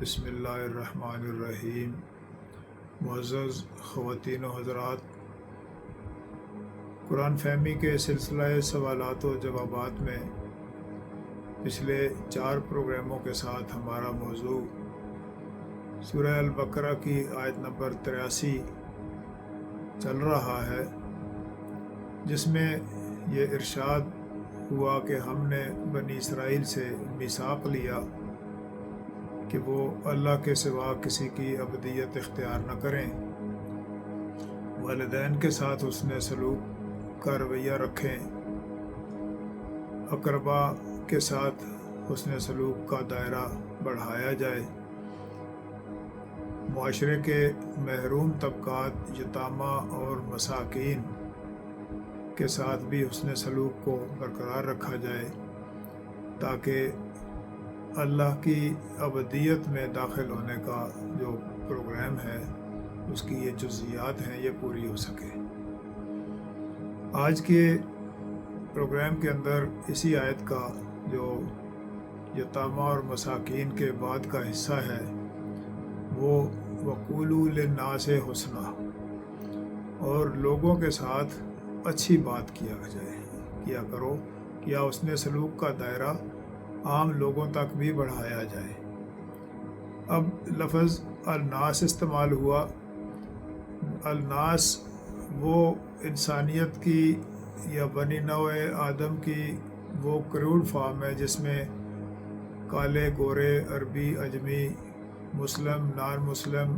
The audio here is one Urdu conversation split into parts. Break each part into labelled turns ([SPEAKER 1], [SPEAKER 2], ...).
[SPEAKER 1] بسم اللہ الرحمن الرحیم۔ معزز خواتین و حضرات، قرآن فہمی کے سلسلہ سوالات و جوابات میں پچھلے 4 پروگراموں کے ساتھ ہمارا موضوع سورہ البقرہ کی آیت نمبر 83 چل رہا ہے، جس میں یہ ارشاد ہوا کہ ہم نے بنی اسرائیل سے میثاق لیا کہ وہ اللہ کے سوا کسی کی عبودیت اختیار نہ کریں، والدین کے ساتھ حسن سلوک کا رویہ رکھیں، اقربا کے ساتھ حسن سلوک کا دائرہ بڑھایا جائے، معاشرے کے محروم طبقات یتامہ اور مساکین کے ساتھ بھی حسن سلوک کو برقرار رکھا جائے تاکہ اللہ کی عبودیت میں داخل ہونے کا جو پروگرام ہے اس کی یہ جزئیات ہیں یہ پوری ہو سکے۔ آج کے پروگرام کے اندر اسی آیت کا جو یتامہ اور مساکین کے بعد کا حصہ ہے وہ وَقُولُوا لِلنَّاسِ حُسْنًا، اور لوگوں کے ساتھ اچھی بات کیا کرو، یا حسن سلوک کا دائرہ عام لوگوں تک بھی بڑھایا جائے۔ اب لفظ الناس استعمال ہوا۔ الناس وہ انسانیت کی یا بنی نوع آدم کی وہ کروڈ فارم ہے جس میں کالے، گورے، عربی، اجمی، مسلم، نان مسلم،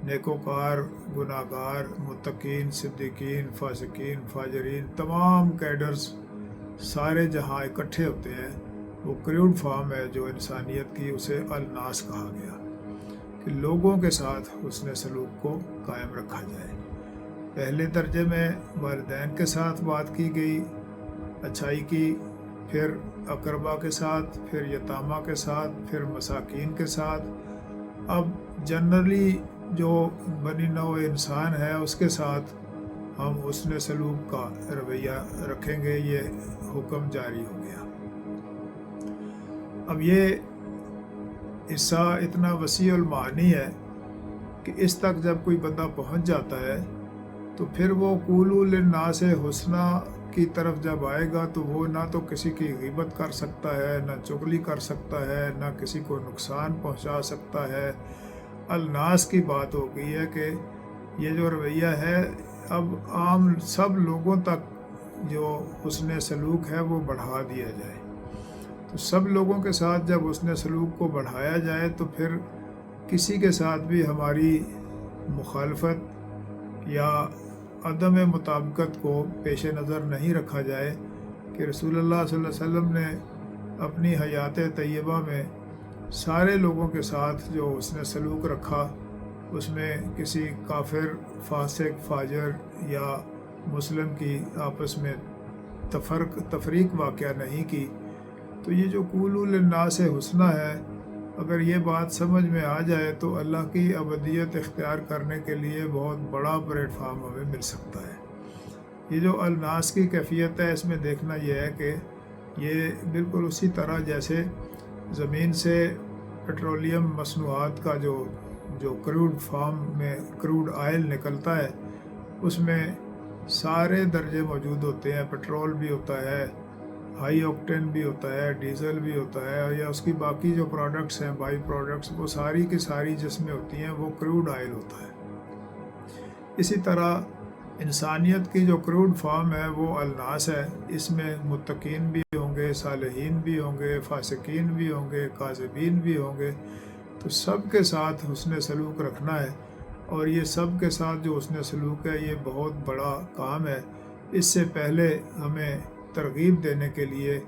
[SPEAKER 1] نیکوکار، گناہ گار، متقین، صدیقین، فاسقین، فاجرین، تمام کیڈرز سارے جہاں اکٹھے ہوتے ہیں، وہ کریوڈ فارم ہے جو انسانیت کی، اسے الناس کہا گیا کہ لوگوں کے ساتھ حسن سلوک کو قائم رکھا جائے۔ پہلے درجے میں والدین کے ساتھ بات کی گئی اچھائی کی، پھر اقربا کے ساتھ، پھر یتامہ کے ساتھ، پھر مساکین کے ساتھ۔ اب جنرلی جو بنی نوع انسان ہے اس کے ساتھ ہم حسن سلوک کا رویہ رکھیں گے، یہ حکم جاری ہو گیا۔ اب یہ حصہ اتنا وسیع المعانی ہے کہ اس تک جب کوئی بندہ پہنچ جاتا ہے تو پھر وہ قولوا للناس حسنا کی طرف جب آئے گا تو وہ نہ تو کسی کی غیبت کر سکتا ہے، نہ چغلی کر سکتا ہے، نہ کسی کو نقصان پہنچا سکتا ہے۔ الناس کی بات ہو گئی ہے کہ یہ جو رویہ ہے اب عام سب لوگوں تک جو حسن سلوک ہے وہ بڑھا دیا جائے۔ تو سب لوگوں کے ساتھ جب حسن سلوک کو بڑھایا جائے تو پھر کسی کے ساتھ بھی ہماری مخالفت یا عدم مطابقت کو پیش نظر نہیں رکھا جائے کہ رسول اللہ صلی اللہ علیہ وسلم نے اپنی حیات طیبہ میں سارے لوگوں کے ساتھ جو حسن سلوک رکھا، اس میں کسی کافر، فاسق، فاجر یا مسلم کی آپس میں تفریق واقعہ نہیں کی۔ تو یہ جو قولوا للناس حسنا ہے، اگر یہ بات سمجھ میں آ جائے تو اللہ کی عبودیت اختیار کرنے کے لیے بہت بڑا پلیٹ فارم ہمیں مل سکتا ہے۔ یہ جو الناس کی کیفیت ہے، اس میں دیکھنا یہ ہے کہ یہ بالکل اسی طرح جیسے زمین سے پیٹرولیم مصنوعات کا جو کروڈ فارم میں کروڈ آئل نکلتا ہے، اس میں سارے درجے موجود ہوتے ہیں۔ پیٹرول بھی ہوتا ہے، ہائی آکٹین بھی ہوتا ہے، ڈیزل بھی ہوتا ہے، یا اس کی باقی جو پروڈکٹس ہیں، بائی پروڈکٹس، وہ ساری کی ساری جس میں ہوتی ہیں وہ کروڈ آئل ہوتا ہے۔ اسی طرح انسانیت کی جو کروڈ فارم ہے وہ الناس ہے۔ اس میں متقین بھی ہوں گے، صالحین بھی ہوں گے، فاسقین بھی ہوں گے، کاذبین بھی ہوں گے۔ تو سب کے ساتھ حسن سلوک رکھنا ہے، اور یہ سب کے ساتھ جو حسن سلوک ہے یہ بہت بڑا کام ہے۔ اس سے پہلے ہمیں ترغیب دینے کے لیے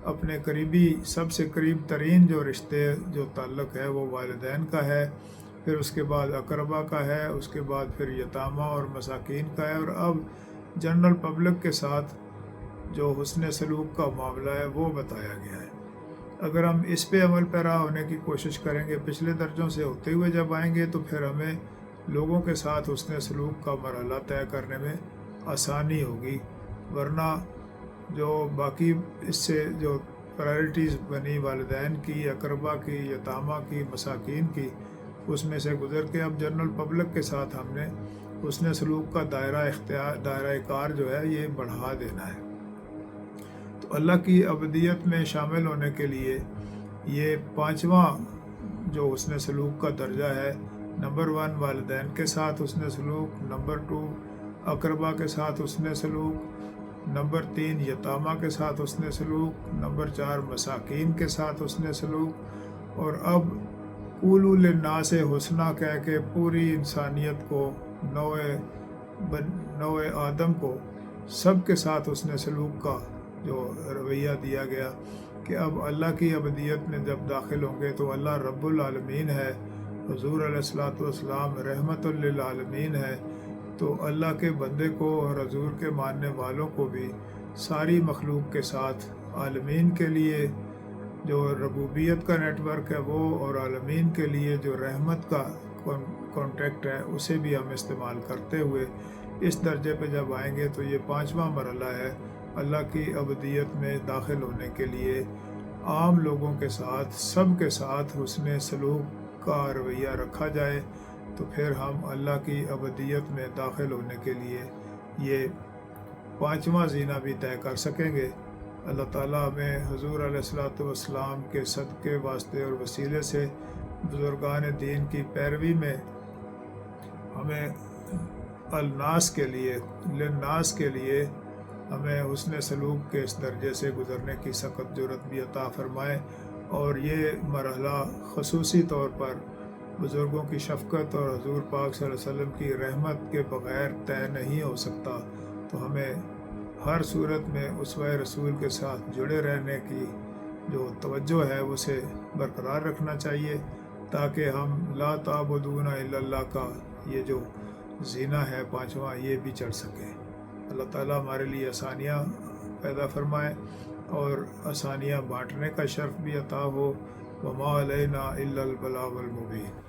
[SPEAKER 1] اپنے قریبی سب سے قریب ترین جو رشتے جو تعلق ہے وہ والدین کا ہے، پھر اس کے بعد اقربا کا ہے، اس کے بعد پھر یتامہ اور مساکین کا ہے، اور اب جنرل پبلک کے ساتھ جو حسن سلوک کا معاملہ ہے وہ بتایا گیا ہے۔ اگر ہم اس پہ عمل پیرا ہونے کی کوشش کریں گے، پچھلے درجوں سے ہوتے ہوئے جب آئیں گے تو پھر ہمیں لوگوں کے ساتھ حسن سلوک کا مرحلہ طے کرنے میں آسانی ہوگی، ورنہ جو باقی اس سے جو پرائرٹیز بنی والدین کی، اقربا کی، یتامہ کی، مساکین کی، اس میں سے گزر کے اب جنرل پبلک کے ساتھ ہم نے حسن سلوک کا دائرہ کار جو ہے یہ بڑھا دینا ہے۔ تو اللہ کی ابدیت میں شامل ہونے کے لیے یہ پانچواں جو حسن سلوک کا درجہ ہے، نمبر 1 والدین کے ساتھ حسن سلوک، نمبر 2 اقربا کے ساتھ حسن سلوک، نمبر 3 یتامہ کے ساتھ حسن سلوک، نمبر 4 مساکین کے ساتھ حسن سلوک، اور اب قولوا للناس حسنا کہہ کے پوری انسانیت کو، نوع آدم کو سب کے ساتھ حسن سلوک کا جو رویہ دیا گیا کہ اب اللہ کی ابدیت میں جب داخل ہوں گے تو اللہ رب العالمین ہے، حضور علیہ الصلوۃ والسلام رحمت للعالمین ہے، تو اللہ کے بندے کو اور حضور کے ماننے والوں کو بھی ساری مخلوق کے ساتھ عالمین کے لیے جو ربوبیت کا نیٹ ورک ہے وہ، اور عالمین کے لیے جو رحمت کا کانٹیکٹ ہے اسے بھی ہم استعمال کرتے ہوئے اس درجے پہ جب آئیں گے تو یہ پانچواں مرحلہ ہے اللہ کی ابدیت میں داخل ہونے کے لیے عام لوگوں کے ساتھ، سب کے ساتھ حسن سلوک کا رویہ رکھا جائے، تو پھر ہم اللہ کی ابدیت میں داخل ہونے کے لیے یہ پانچواں زینہ بھی طے کر سکیں گے۔ اللہ تعالیٰ ہمیں حضور علیہ الصلوۃ والسلام کے صدقے واسطے اور وسیلے سے بزرگان دین کی پیروی میں ہمیں للناس کے لیے ہمیں حسن سلوک کے اس درجے سے گزرنے کی سخت جرأت بھی عطا فرمائے، اور یہ مرحلہ خصوصی طور پر بزرگوں کی شفقت اور حضور پاک صلی اللہ علیہ وسلم کی رحمت کے بغیر طے نہیں ہو سکتا، تو ہمیں ہر صورت میں اسوہ رسول کے ساتھ جڑے رہنے کی جو توجہ ہے اسے برقرار رکھنا چاہیے، تاکہ ہم لا تعبدون الا اللہ کا یہ جو زینہ ہے پانچواں یہ بھی چڑھ سکے۔ اللہ تعالیٰ ہمارے لیے آسانیاں پیدا فرمائے اور آسانیاں بانٹنے کا شرف بھی عطا ہو۔ وما علینا الا البلاغ المبین۔